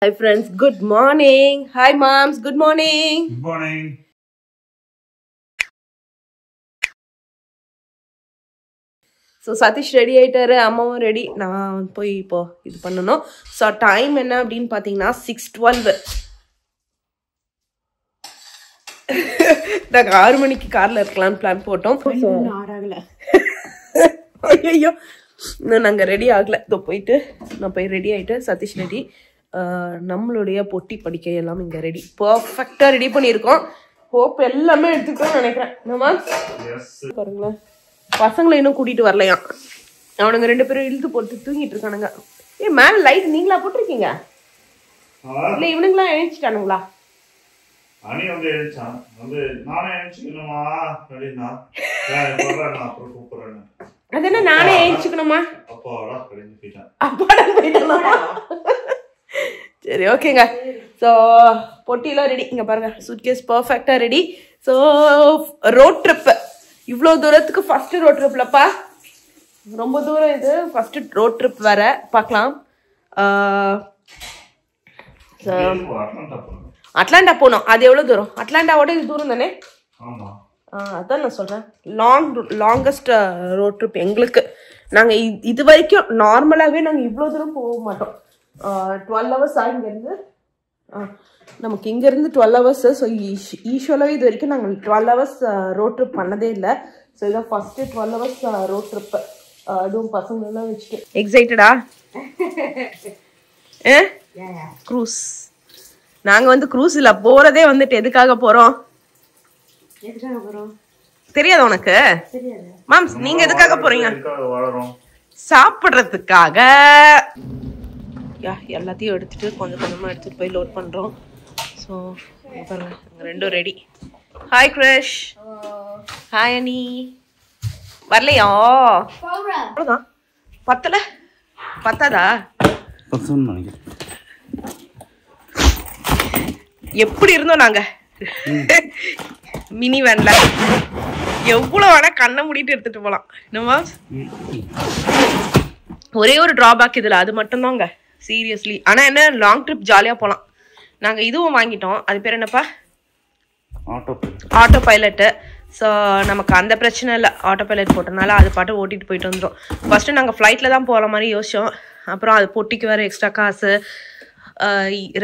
Hi friends, good morning. Hi moms, good morning. Good morning. So Satish ready ஆயிட்டாரு, அம்மாவும் ready. நான் போய் இப்போ இது பண்ணனும். So time என்ன அப்படினு பாத்தீங்கன்னா 6:12. நாங்க 6 மணிக்கு கார்ல இருக்கலாம் பிளான் போட்டோம். ஆகல. ஐயோ. நாங்க ரெடி ஆகல. இதோ போயிட்டு நான் போய் ரெடி ஆயிட்டு சதீஷ் ரெடி. நம்மளுடைய பொட்டி படிக்கை எல்லாம் இங்க ரெடி. பெர்ஃபெக்ட்டா ரெடி பண்ணியிருக்கோம். ஹோப் எல்லாமே எடுத்துக்கணும்னு நினைக்கிறேன். நம்ம பாருங்களேன். பசங்களை இன்னும் கூட்டிட்டு வரலையாம். அவனுங்க 2 பேரும் இழுத்து போட்டு தூங்கிட்டு இருக்கானுங்க. மேல லைட் நீங்களா போட்டிருக்கீங்க? இல்ல இவனுங்களா எழுச்சிட்டானுங்களா? அனி வந்து எழுச்சான். வந்து நானே எழுச்சிக்கணுமா அப்படின்னா நான் அப்புறம் கூப்பிடுறேன். அது என்ன நானே எழுச்சிக்கணுமா? அப்பாடா கழிஞ்சு போயிட்டான். அப்பாடா போயிட்டானா? சரி ஓகேங்க. ஸோ பொட்டியெல்லாம் ரெடி. இங்கே பாருங்க சூட்கேஸ் பர்ஃபெக்டாக ரெடி. ஸோ ரோட் ட்ரிப்பு இவ்வளோ தூரத்துக்கு ஃபஸ்ட்டு ரோட் ட்ரிப்லப்பா. ரொம்ப தூரம் இது ஃபஸ்ட்டு ரோட் ட்ரிப் வர பார்க்கலாம். அட்லாண்டா போனோம். அது எவ்வளோ தூரம்? அட்லாண்டாவோட இது தூரம் தானே? அதான் நான் சொல்கிறேன். லாங்கஸ்ட் ரோட் ட்ரிப் எங்களுக்கு. நாங்கள் இது வரைக்கும் நார்மலாகவே நாங்கள் இவ்வளோ தூரம் போக மாட்டோம். 12 ஹவர்ஸ் இங்கேருந்து நமக்கு இங்கேருந்து 12 ஹவர்ஸு. ஸோ யூஸ்வலாகவே இது வரைக்கும் நாங்கள் 12 ஹவர்ஸ் ரோட் ட்ரிப் பண்ணதே இல்லை. ஸோ இதான் ஃபஸ்ட்டு 12 ஹவர்ஸ் ரோட் ட்ரிப்பு. அதுவும் பசங்களெல்லாம் வச்சுட்டு எக்ஸைட்டடா? க்ரூஸ். நாங்கள் வந்து க்ரூஸில் போகிறதே வந்துட்டு எதுக்காக போகிறோம் தெரியாது உனக்கு? மேம் நீங்க எதுக்காக போறீங்க? சாப்பிட்றதுக்காக. எல்லாத்தையும் எடுத்துட்டு கொஞ்சம் கொஞ்சமா எடுத்துட்டு போய் லோட் பண்றோம். ஸோ பாருங்க ரெண்டும் ரெடி. Hi crush. ஹாய் அனி. வரலையா? அவ்வளோதான். பத்தல பத்தாதா? எப்படி இருந்தோம் நாங்க மினி வேன்ல. எவ்வளவு வேணா கண்ணை மூடிட்டு எடுத்துட்டு போலாம். என்னமா ஒரே ஒரு டிராபேக் இதுல, அது மட்டும் தாங்க சீரியஸ்லி. ஆனா என்ன லாங் ட்ரிப் ஜாலியா போலாம். நாங்க இதுவும் வாங்கிட்டோம். அது பேர் என்னப்பா? Auto pilot. ஸோ நமக்கு அந்த பிரச்சனை இல்லை. ஆட்டோ பைலட் போட்டனால அது பாட்டு ஓட்டிட்டு போயிட்டு வந்துடும். ஃபர்ஸ்ட் நாங்கள் ஃப்ளைட்ல தான் போகிற மாதிரி யோசிச்சோம். அப்புறம் அது பொட்டிக்கு வேற எக்ஸ்ட்ரா காசு,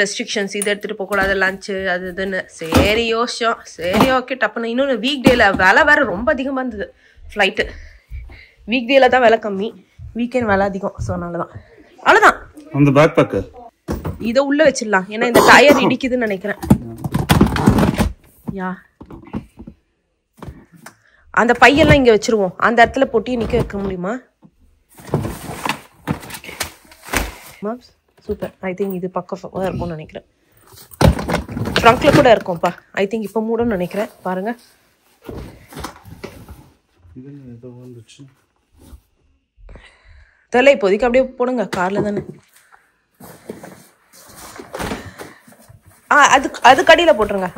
ரெஸ்ட்ரிக்ஷன்ஸ், இது எடுத்துகிட்டு போகக்கூடாது, லஞ்சு அது இதுன்னு. சரி யோசிச்சோம். சரி ஓகே டப்புன்னு. இன்னொன்று வீக் டேல விலை வேறு ரொம்ப அதிகமாக இருந்தது. ஃப்ளைட்டு வீக் டேல தான் விலை கம்மி, வீக்கெண்ட் விலை அதிகம். ஸோ அதனாலதான் அவ்வளோதான். அந்த பேக் பேக் இதை உள்ள வச்சிடலாம். ஏன்னா இந்த டயர் இடிக்குதுன்னு நினைக்கிறேன். யா அந்த பையெல்லாம் இங்கே வச்சிருவோம். அந்த இடத்துல பொட்டியை நிற்க வைக்க முடியுமா? சூப்பர். ஐ திங்க் இது பக்கம் இருக்கும்னு நினைக்கிறேன். ட்ரங்க்ல கூட இருக்கும்ப்பா. ஐ திங்க் இப்போ மூடன்னு நினைக்கிறேன். பாருங்க தெரியல. இப்போதைக்கு அப்படியே போடுங்க. கார்ல தானே. அது கடியில் போட்டுருங்க.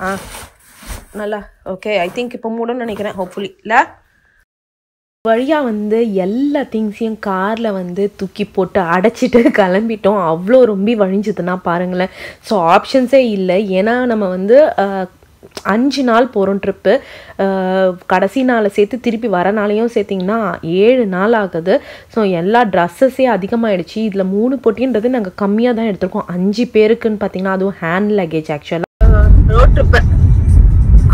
நல்லா ஓகே. ஐ திங்க் இப்போ மூடன்னு நினைக்கிறேன். ஹோப்ஃபுல்லி இல்லை. வழியா வந்து எல்லா திங்ஸையும் கார்ல வந்து தூக்கி போட்டு அடைச்சிட்டு கிளம்பிட்டோம். அவ்வளோ ரொம்ப வழிஞ்சுதுன்னா பாருங்களேன். ஸோ ஆப்ஷன்ஸே இல்லை. ஏன்னா நம்ம வந்து 5 நாள் போகிறோம் ட்ரிப்பு. கடைசி நாளை சேர்த்து திருப்பி வர நாளையும் சேர்த்திங்கன்னா 7 நாள் ஆகுது. ஸோ எல்லா ட்ரெஸ்ஸஸே அதிகமாகிடுச்சு. இதில் 3 பொட்டின்றது நாங்கள் கம்மியாக தான் எடுத்திருக்கோம். 5 பேருக்குன்னு பார்த்தீங்கன்னா அதுவும் ஹேண்ட் லக்கேஜ். ஆக்சுவலாக ரோட் ட்ரிப்பு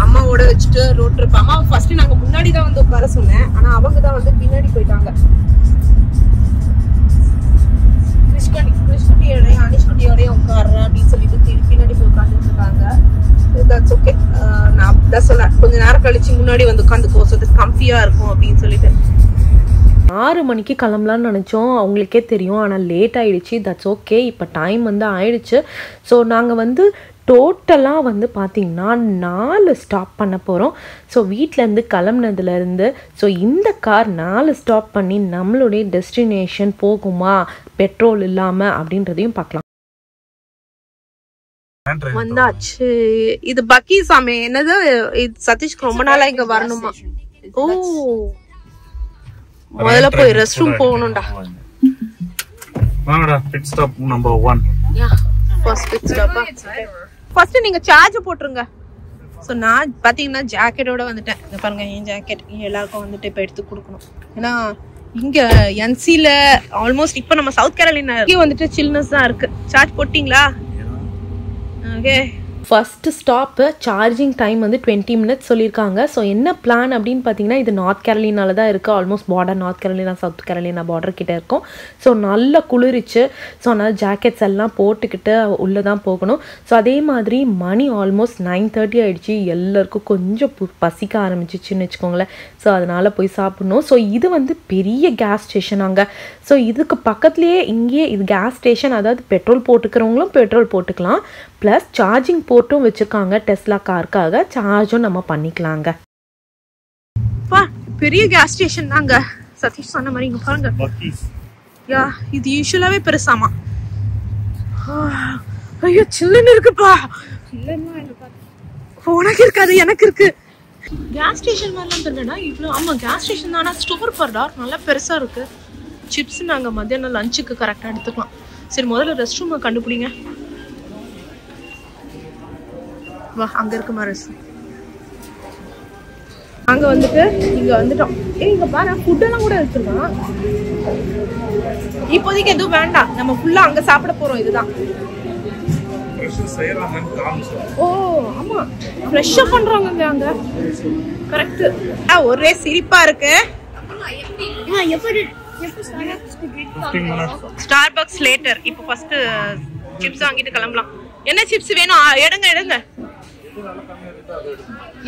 அம்மாவோட வச்சுட்டு ரோட் ட்ரிப். அம்மா ஃபர்ஸ்ட் நாங்க முன்னாடி தான் வந்து உட்கார சொன்னேன். ஆனா அவங்க தான் வந்து பின்னாடி போயிட்டாங்க. கிருஷ்ணகுட்டியோடய அனிஷ்குட்டியோடய உட்காடுறேன் அப்படின்னு சொல்லிட்டு பின்னாடி போய் உட்காந்துட்டு இருக்காங்க. That's okay. நான் அப்படிதான் சொன்னேன், கொஞ்ச நேரம் கழிச்சு முன்னாடி வந்து உட்காந்துக்கோ, ஸோ கம்ஃபியா இருக்கும் அப்படின்னு சொல்லிட்டு. 6 மணிக்கு கிளம்பலான்னு நினச்சோம். அவங்களுக்கே தெரியும். ஆனால் லேட் ஆகிடுச்சு. That's okay. இப்போ டைம் வந்து ஆயிடுச்சு. ஸோ நாங்கள் வந்து டோட்டலாக வந்து பார்த்திங்கன்னா 4 ஸ்டாப் பண்ண போகிறோம். ஸோ வீட்டிலேருந்து கிளம்புனதுலேருந்து ஸோ இந்த கார் 4 ஸ்டாப் பண்ணி நம்மளுடைய டெஸ்டினேஷன் போகுமா பெட்ரோல் இல்லாமல் அப்படின்றதையும் பார்க்கலாம். வந்தாச்சு. இது பக்கி சாமி என்னது? இது சதீஷ்க்கு ரொம்ப நாளா இங்க வரணுமா? ஓ முதல்ல போய் ரெஸ்ட் ரூம் போகணும்டா. வாங்கடா. Pit stop number 1. ஃபர்ஸ்ட் ஸ்டாப்பா ஃபர்ஸ்ட் நீங்க சார்ஜ் போட்டுருங்க. ஸோ நான் பார்த்தீங்கன்னா ஜாக்கெட்டோட வந்துட்டேன். இந்த பாருங்க என் ஜாக்கெட் எல்லாருக்கும் வந்துட்டு இப்போ எடுத்து கொடுக்கணும். ஏன்னா இங்கே என்சியில் ஆல்மோஸ்ட் இப்போ நம்ம சவுத் கேரளினா வந்துட்டு சில்னஸ் தான் இருக்குது. சார்ஜ் போட்டிங்களா? Okay. First stop charging time வந்து 20 minutes சொல்லியிருக்காங்க. ஸோ என்ன பிளான் அப்படின்னு பார்த்தீங்கன்னா இது நார்த் கேரளினால தான் இருக்குது. Almost border North Carolina South Carolina border கிட்டே இருக்கும். ஸோ நல்லா குளிரிச்சு. ஸோ அதனால் ஜாக்கெட்ஸ் எல்லாம் போட்டுக்கிட்டு உள்ளே தான் போகணும். ஸோ அதே மாதிரி மணி ஆல்மோஸ்ட் 9:30 ஆகிடுச்சு. எல்லாருக்கும் கொஞ்சம் பசிக்க ஆரம்பிச்சிச்சுன்னு வச்சுக்கோங்களேன். ஸோ அதனால் போய் சாப்பிட்ணும். ஸோ இது வந்து பெரிய கேஸ் ஸ்டேஷன் அங்கே. ஸோ இதுக்கு பக்கத்துலேயே இங்கேயே இது கேஸ் ஸ்டேஷன், அதாவது பெட்ரோல் போட்டுக்கிறவங்களும் பெட்ரோல் போட்டுக்கலாம், ப்ளஸ் சார்ஜிங் போர்ட்டும் வச்சுருக்காங்க. டெஸ்லா காருக்காக சார்ஜும் நம்ம பண்ணிக்கலாங்க. பெரிய கேஸ் ஸ்டேஷன் தாங்க சதீஷ் சொன்ன மாதிரி. இங்கே பாருங்க. யா இது யூஸ்வலாகவே பெருசாமா. ஐயோ சில்லுன்னு இருக்குப்பா. உனக்கு இருக்காது, எனக்கு இருக்கு. கேஸ் ஸ்டேஷன் மாதிரிலாம் தெரியலடா இவ்வளோ. ஆமாம் கேஸ் ஸ்டேஷன் தானே. ஸ்டோர் பர்டா நல்லா பெருசாக இருக்குது. சிப்ஸ் நாங்கள் மத்தியானம் லஞ்சுக்கு கரெக்டாக எடுத்துக்கலாம். சரி முதல்ல ரெஸ்ட் ரூமை கண்டுபிடிங்க. வா அங்கே இருக்குமா ரெஸ்ட் ரூம். அங்கே வந்துட்டு இங்கே வந்துட்டோம். இங்கே பாரு ஃபுட்டெல்லாம் கூட எடுத்துருக்கான். இப்போதைக்கு எதுவும் வேண்டாம், நம்ம ஃபுல்லாக அங்கே சாப்பிட போகிறோம். இதுதான். ஓ ஆமா ஃப்ரெஷ்ஷா பண்றாங்க அங்க. கரெக்ட். ஒரே சிரிப்பா இருக்கு. Starbucks later. இப்போ ஃபர்ஸ்ட் சிப்ஸ் வாங்கிட்டு கிளம்பலாம். என்ன சிப்ஸ் வேணும்? எடுங்க.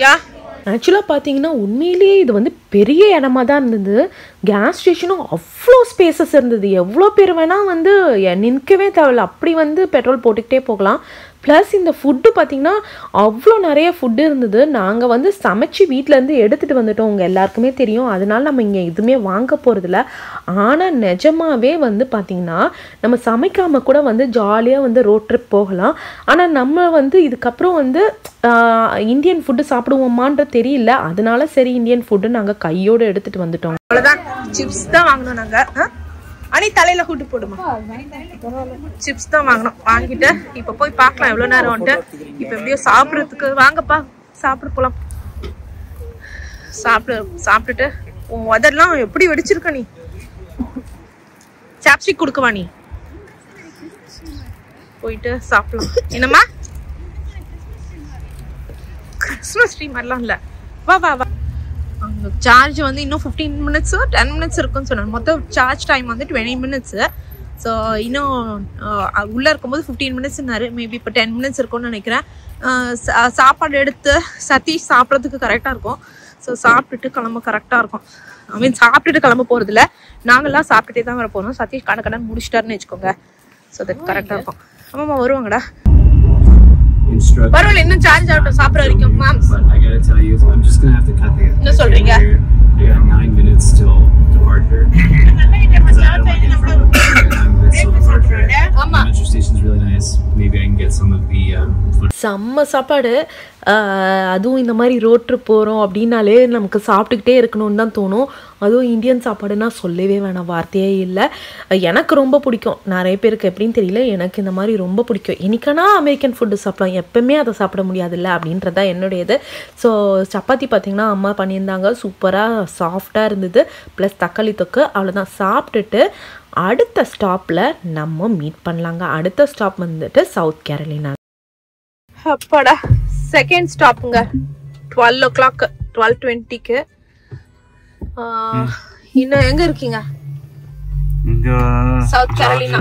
யா ஆக்சுவலாக பார்த்தீங்கன்னா உண்மையிலேயே இது வந்து பெரிய இடமா தான் இருந்தது. கேஸ் ஸ்டேஷனும் அவ்வளோ ஸ்பேசஸ் இருந்தது. எவ்வளோ பேர் வேணால் வந்து நிற்கவே தேவையில்ல, அப்படி வந்து பெட்ரோல் போட்டுக்கிட்டே போகலாம். ப்ளஸ் இந்த ஃபுட்டு பார்த்திங்கன்னா அவ்வளோ நிறைய ஃபுட்டு இருந்தது. நாங்கள் வந்து சமைச்சு வீட்டிலேருந்து எடுத்துகிட்டு வந்துட்டோம். உங்கள் எல்லாருக்குமே தெரியும். அதனால நம்ம இங்கே எதுவுமே வாங்க போகிறதில்ல. ஆனால் நிஜமாகவே வந்து பார்த்திங்கன்னா நம்ம சமைக்காமல் கூட வந்து ஜாலியாக வந்து ரோட் ட்ரிப் போகலாம். ஆனால் நம்ம வந்து இதுக்கப்புறம் வந்து இந்தியன் ஃபுட்டு சாப்பிடுவோமான்ற தெரியல. அதனால சரி இந்தியன் ஃபுட்டு நாங்கள் கையோடு எடுத்துகிட்டு வந்துட்டோம். அவ்வளோதான். சிப்ஸ் தான் வாங்கினோம் நாங்கள். அனி தலையில கூட்டு போடுமா. சிப்ஸ் தான் வாங்கணும். வாங்கிட்டு இப்ப போய் பார்க்கலாம் எவ்வளவு நேரம் வந்துட்டு. இப்ப எப்படியோ சாப்பிடறதுக்கு வாங்கப்பா சாப்பிட போலாம். சாப்பிட்டுட்டு உன் உதெல்லாம் எப்படி வெடிச்சிருக்க நீ. சாப்ஸ்டிக் கொடுக்கவா நீ? போயிட்டு சாப்பிடலாம். என்னம்மா கிறிஸ்மஸ் ட்ரீ மாதிரிலாம் இல்ல. வா வா வா. சார்ஜ் வந்து இன்னும் 15 minutes 10 minutes இருக்குன்னு சொன்னாங்க. மொத்தம் சார்ஜ் டைம் வந்து 20 minutes. ஸோ இன்னும் உள்ளே இருக்கும்போது 15 minutesனாரு. மேபி இப்போ 10 minutes இருக்கும்னு நினைக்கிறேன். சாப்பாடு எடுத்து சதீஷ் சாப்பிட்றதுக்கு கரெக்டாக இருக்கும். ஸோ சாப்பிட்டுட்டு கிளம்ப கரெக்டாக இருக்கும். ஐ மீன் சாப்பிட்டுட்டு கிளம்ப போகிறதில்ல, நாங்கள்லாம் சாப்பிட்டுட்டே தான் வர போகிறோம். சதீஷ் கடன் முடிச்சிட்டாருன்னு வச்சுக்கோங்க. ஸோ அது கரெக்டாக இருக்கும். ஆமாம்மா வருவாங்கடா. பரவாயில்ல இன்னும் சார்ஜ் ஆகட்டும் சாப்பிட்ற வரைக்கும். மேம் என்ன சொல்றீங்க? I'm going to still departure. Metro station is really nice. Maybe I can get some of the செம்ம சாப்பாடு. அதுவும் இந்த மாதிரி ரோட் ட்ரிப் போகிறோம் அப்படின்னாலே நமக்கு சாப்பிட்டுக்கிட்டே இருக்கணும்னு தான் தோணும். அதுவும் இந்தியன் சாப்பாடுன்னா சொல்லவே வேணாம், வார்த்தையே இல்லை. எனக்கு ரொம்ப பிடிக்கும். நிறைய பேருக்கு எப்படின்னு தெரியல, எனக்கு இந்த மாதிரி ரொம்ப பிடிக்கும். இன்னைக்கானா அமெரிக்கன் ஃபுட்டு சாப்பிடலாம், எப்பவுமே அதை சாப்பிட முடியாதுல்ல அப்படின்றது தான் என்னுடையது. ஸோ சப்பாத்தி பார்த்திங்கன்னா அம்மா பண்ணியிருந்தாங்க, சூப்பராக சாஃப்டாக இருந்தது. ப்ளஸ் தக்காளி தொக்கு. அவ்வளோதான். சாப்பிட்டுட்டு அடுத்த ஸ்டாப்பில் நம்ம மீட் பண்ணலாங்க. அடுத்த ஸ்டாப் வந்துட்டு சவுத் கேரளினா. அப்பாடா செகண்ட் ஸ்டாப்புங்க. 12 o'clock 12:20க்கு. இன்னும் எங்க இருக்கீங்க? சவுத் கேரளினா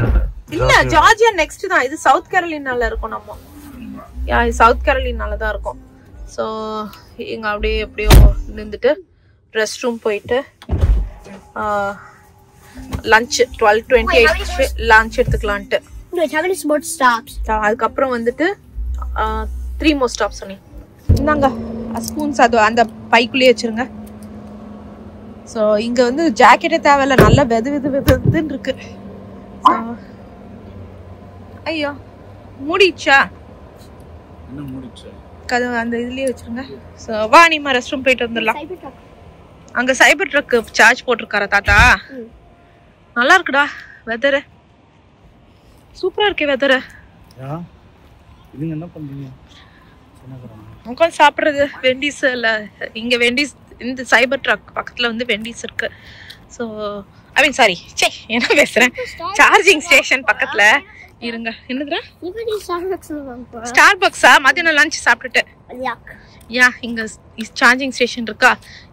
இல்ல, ஜார்ஜியா நெக்ஸ்ட் தான். இது சவுத் கேரளினால இருக்கும். நம்ம சவுத் கேரளினால தான் இருக்கும். ஸோ இங்க அப்படியே எப்படியோ நின்றுட்டு ரெஸ்ட் ரூம் போயிட்டு லஞ்ச் 12:28 லஞ்ச் எடுத்துக்கலான்ட்டு. அதுக்கப்புறம் வந்துட்டு 3 more stops சொன்னி. இந்தாங்க ஸ்பூன்ஸ், அது அந்த பைக்குள்ளேயே வச்சிருங்க. ஸோ இங்கே வந்து ஜாக்கெட்டே தேவையில்ல, நல்லா வெதுன்னு இருக்கு. ஐயோ மூடிச்சா? கதவு அந்த இதுலயே வச்சிருங்க. ஸோ வா நீமா ரெஸ்ட் ரூம் போயிட்டு வந்துடலாம். அங்கே சைபர் ட்ரக்கு சார்ஜ் போட்டிருக்காரா தாத்தா? நல்லா இருக்குடா வெதரு, சூப்பராக இருக்கே வெதரு. இதுங்க என்ன பண்றீங்க? உட்காந்து சாப்பிட்றது வெண்டிஸ் இல்லை இங்கே வெண்டிஸ் இந்த சைபர் ட்ரக் பக்கத்தில் வந்து வெண்டிஸ் இருக்கு. ஸோ ஐ மீன் சாரி என்ன பேசுகிறேன், சார்ஜிங் ஸ்டேஷன் பக்கத்தில் இருங்க. என்னதுடா ஸ்டார்பக்ஸா? மதியானம் லஞ்ச் சாப்பிட்டுட்டு இங்கே சார்ஜிங் ஸ்டேஷன் இருக்கா,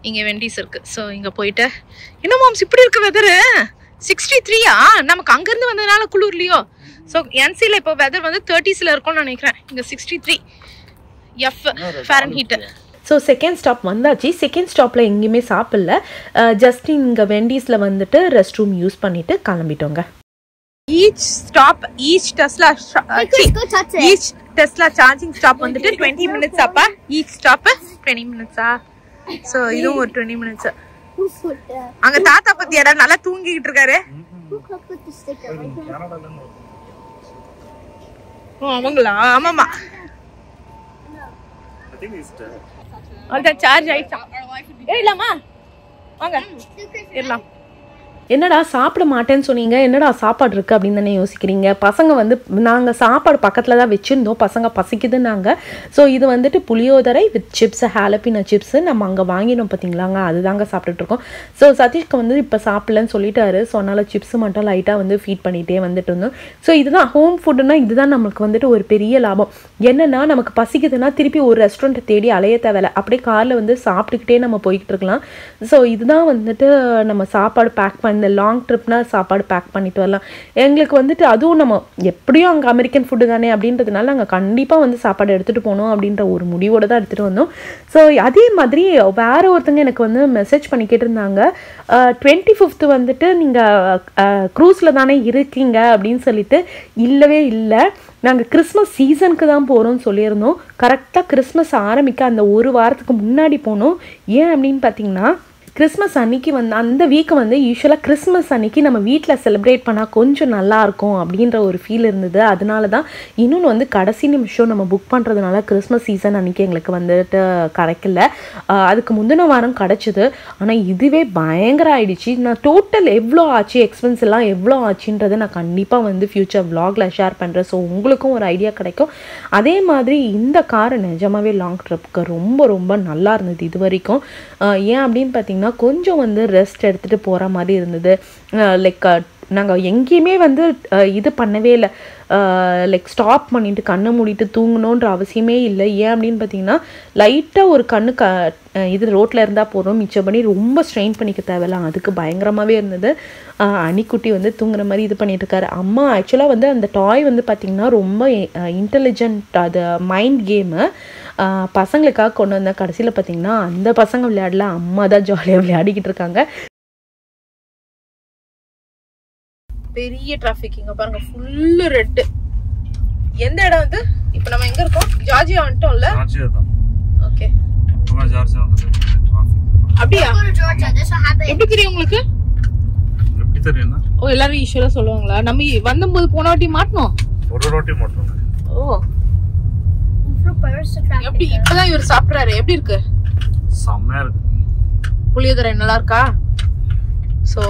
இங்கே வெண்டிஸ் இருக்கு. ஸோ இங்கே போயிட்டு என்ன மாம்ஸ் இப்படி இருக்கு வெதரு 63யா? நமக்கு அங்கேருந்து வந்ததுனால குளிர்லையோ? ஸோ என்சியில் இப்போ வெதர் வந்து 30s இருக்கும்னு நினைக்கிறேன். இங்கே 63 F Fahrenheit. So second stop வந்தாச்சு. செகண்ட் ஸ்டாப்பில் எங்கேயுமே சாப்பிடல, ஜஸ்ட் இங்கே வெண்டிஸில் வந்துட்டு ரெஸ்ட் ரூம் யூஸ் பண்ணிவிட்டு கிளம்பிட்டோங்க. ஈச் டெஸ்லா சார்ஜிங் ஸ்டாப் வந்துட்டு 20 minutes அப்பா. Each stop 20 minutes. ஸோ இதுவும் ஒரு 20 minutes. அங்க தாத்தா பத்தியாடா நல்லா தூங்கிக்கிட்டு இருக்காரு. அவங்களா? ஆமாமா, அதான் சார்ஜ் ஆயிடுச்சா? ஏறலாமா? வாங்க ஏறலாம். என்னடா சாப்பிட மாட்டேன்னு சொன்னீங்க, என்னடா சாப்பாடு இருக்குது அப்படின்னு தானே யோசிக்கிறீங்க. பசங்க வந்து நாங்கள் சாப்பாடு பக்கத்தில் தான் வச்சுருந்தோம், பசங்க பசிக்குதுன்னாங்க. ஸோ இது வந்துட்டு புளியோதரை வித் சிப்ஸு, ஹாலப்பினோ சிப்ஸு நம்ம அங்கே வாங்கினோம் பார்த்தீங்களாங்க, அதுதாங்க சாப்பிட்டுட்ருக்கோம். ஸோ சதீஷ்க்கு வந்து இப்போ சாப்பிடலன்னு சொல்லிட்டாரு. ஸோ அதனால் சிப்ஸு மட்டும் லைட்டாக வந்து ஃபீட் பண்ணிகிட்டே வந்துட்டு இருந்தோம். ஸோ இதுதான் ஹோம் ஃபுட்டுன்னா இதுதான் நமக்கு வந்துட்டு ஒரு பெரிய லாபம். என்னென்னா நமக்கு பசிக்குதுன்னா திருப்பி ஒரு ரெஸ்டாரண்ட்டை தேடி அலைய தேவையில்லை, அப்படியே காரில் வந்து சாப்பிட்டுக்கிட்டே நம்ம போய்கிட்டு இருக்கலாம். ஸோ இதுதான் வந்துட்டு நம்ம சாப்பாடு பேக் பண்ணி இந்த லாங் ட்ரிப்னா சாப்பாடு பேக் பண்ணிட்டு வரலாம். எங்களுக்கு வந்துட்டு அதுவும் நம்ம எப்படியும் அங்கே அமெரிக்கன் ஃபுட்டு தானே அப்படின்றதுனால நாங்கள் கண்டிப்பாக வந்து சாப்பாடு எடுத்துகிட்டு போகணும் அப்படின்ற ஒரு முடிவோடு தான் எடுத்துகிட்டு வந்தோம். ஸோ அதே மாதிரி வேற ஒருத்தங்க எனக்கு வந்து மெசேஜ் பண்ணி கேட்டிருந்தாங்க, 25th வந்துட்டு நீங்கள் க்ரூஸில் தானே இருக்கீங்க அப்படின்னு சொல்லிட்டு. இல்லவே இல்லை, நாங்கள் கிறிஸ்மஸ் சீசனுக்கு தான் போகிறோம்னு சொல்லியிருந்தோம். கரெக்டாக கிறிஸ்மஸ் ஆரம்பிக்க அந்த ஒரு வாரத்துக்கு முன்னாடி போனோம். ஏன் அப்படின்னு பார்த்தீங்கன்னா கிறிஸ்மஸ் அன்னைக்கு வந்து அந்த வீக்கை வந்து யூஸ்வலாக கிறிஸ்மஸ் அன்னைக்கு நம்ம வீட்டில் செலிப்ரேட் பண்ணால் கொஞ்சம் நல்லாயிருக்கும் அப்படின்ற ஒரு ஃபீல் இருந்தது. அதனால தான். இன்னொன்று வந்து கடைசி நிமிஷம் நம்ம புக் பண்ணுறதுனால கிறிஸ்மஸ் சீசன் அன்றைக்கி எங்களுக்கு வந்துட்டு கிடைக்கல. அதுக்கு முந்தின வாரம் கிடச்சிது, ஆனால் இதுவே பயங்கர ஆகிடுச்சு. நான் டோட்டல் எவ்வளோ ஆச்சு, எக்ஸ்பென்ஸ் எல்லாம் எவ்வளோ ஆச்சுன்றதை நான் கண்டிப்பாக வந்து ஃப்யூச்சர் vlogல ஷேர் பண்ணுறேன். ஸோ உங்களுக்கும் ஒரு ஐடியா கிடைக்கும். அதே மாதிரி இந்த கார் நிஜமாகவே லாங் ட்ரிப்புக்கு ரொம்ப ரொம்ப நல்லா இருந்தது இது வரைக்கும். ஏன் அப்படின்னு பார்த்தீங்கன்னா கொஞ்சம் வந்து ரெஸ்ட் எடுத்துகிட்டு போகிற மாதிரி இருந்தது. லைக் நாங்கள் எங்கேயுமே வந்து இது பண்ணவே இல்லை, லைக் ஸ்டாப் பண்ணிவிட்டு கண்ணை மூடிட்டு தூங்கணுன்ற அவசியமே இல்லை. ஏன் அப்படின்னு பார்த்தீங்கன்னா லைட்டாக ஒரு கண்ணு இது ரோட்டில் இருந்தால் போகிறோம், மிச்சப்படி ரொம்ப ஸ்ட்ரெயின் பண்ணிக்க தேவையில்ல. அதுக்கு பயங்கரமாகவே இருந்தது. அணிக்குட்டி வந்து தூங்குற மாதிரி இது பண்ணிட்டு இருக்காரு. அம்மா ஆக்சுவலாக வந்து அந்த டாய் வந்து பார்த்திங்கன்னா ரொம்ப இன்டெலிஜென்ட், அது மைண்ட் கேமு பசங்களுக்காக கொண்டு வந்தேன். கடைசியில் பார்த்திங்கன்னா அந்த பசங்க விளையாடல, அம்மா தான் ஜாலியாக விளையாடிக்கிட்டு இருக்காங்க. பெரிய டிராஃபிக் இங்க பாருங்க, ஃபுல்லு ரெட். எந்த இடம் வந்து இப்போ நம்ம எங்க இருக்கோம்? ஜார்ஜியா வந்துட்டோம்ல. ஓகே, அப்படியா? எப்படி தெரியும் உங்களுக்கு? எப்படி தெரியும்னா ஓ எல்லாரும் ஈஸியா சொல்லுவாங்களா? நம்ம வந்தபோது போன வாட்டி மாட்டணும், ஒரு வாட்டி மாட்டோம். ஓ எப்படி? இப்பதான் இவர் சாப்பிடுறாரு. எப்படி இருக்கு? செம்மையா இருக்கு. புளியோதரை நல்லா இருக்கா? ஸோ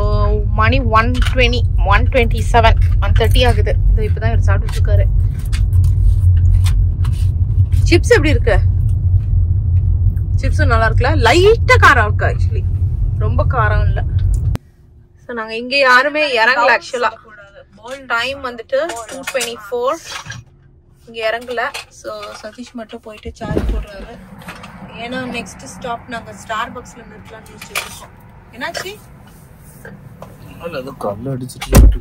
மணி 1:20, 1:27, 1:30 ஆகுது. இது இப்போதான் இவர் சாப்பிட்டுட்டு இருக்காரு. சிப்ஸ் எப்படி இருக்கு? சிப்ஸும் நல்லா இருக்குல்ல, லைட்டா காரம் இருக்கு, ஆக்சுவலி ரொம்ப காரம் இல்லை. ஸோ நாங்கள் இங்கே யாருமே இறங்கல. ஆக்சுவலா டைம் வந்துட்டு 2:24, இங்கே இறங்கல. ஸோ சதீஷ் மட்டும் போயிட்டு சார்ஜ் போடுறாரு. ஏன்னா நெக்ஸ்ட் ஸ்டாப் நாங்கள் ஸ்டார்பக்ஸ்ல நிறுத்தலாம்னு யோசிச்சுட்டு இருக்கோம். என்னாச்சு? அது கல்ல அடிச்சிட்டு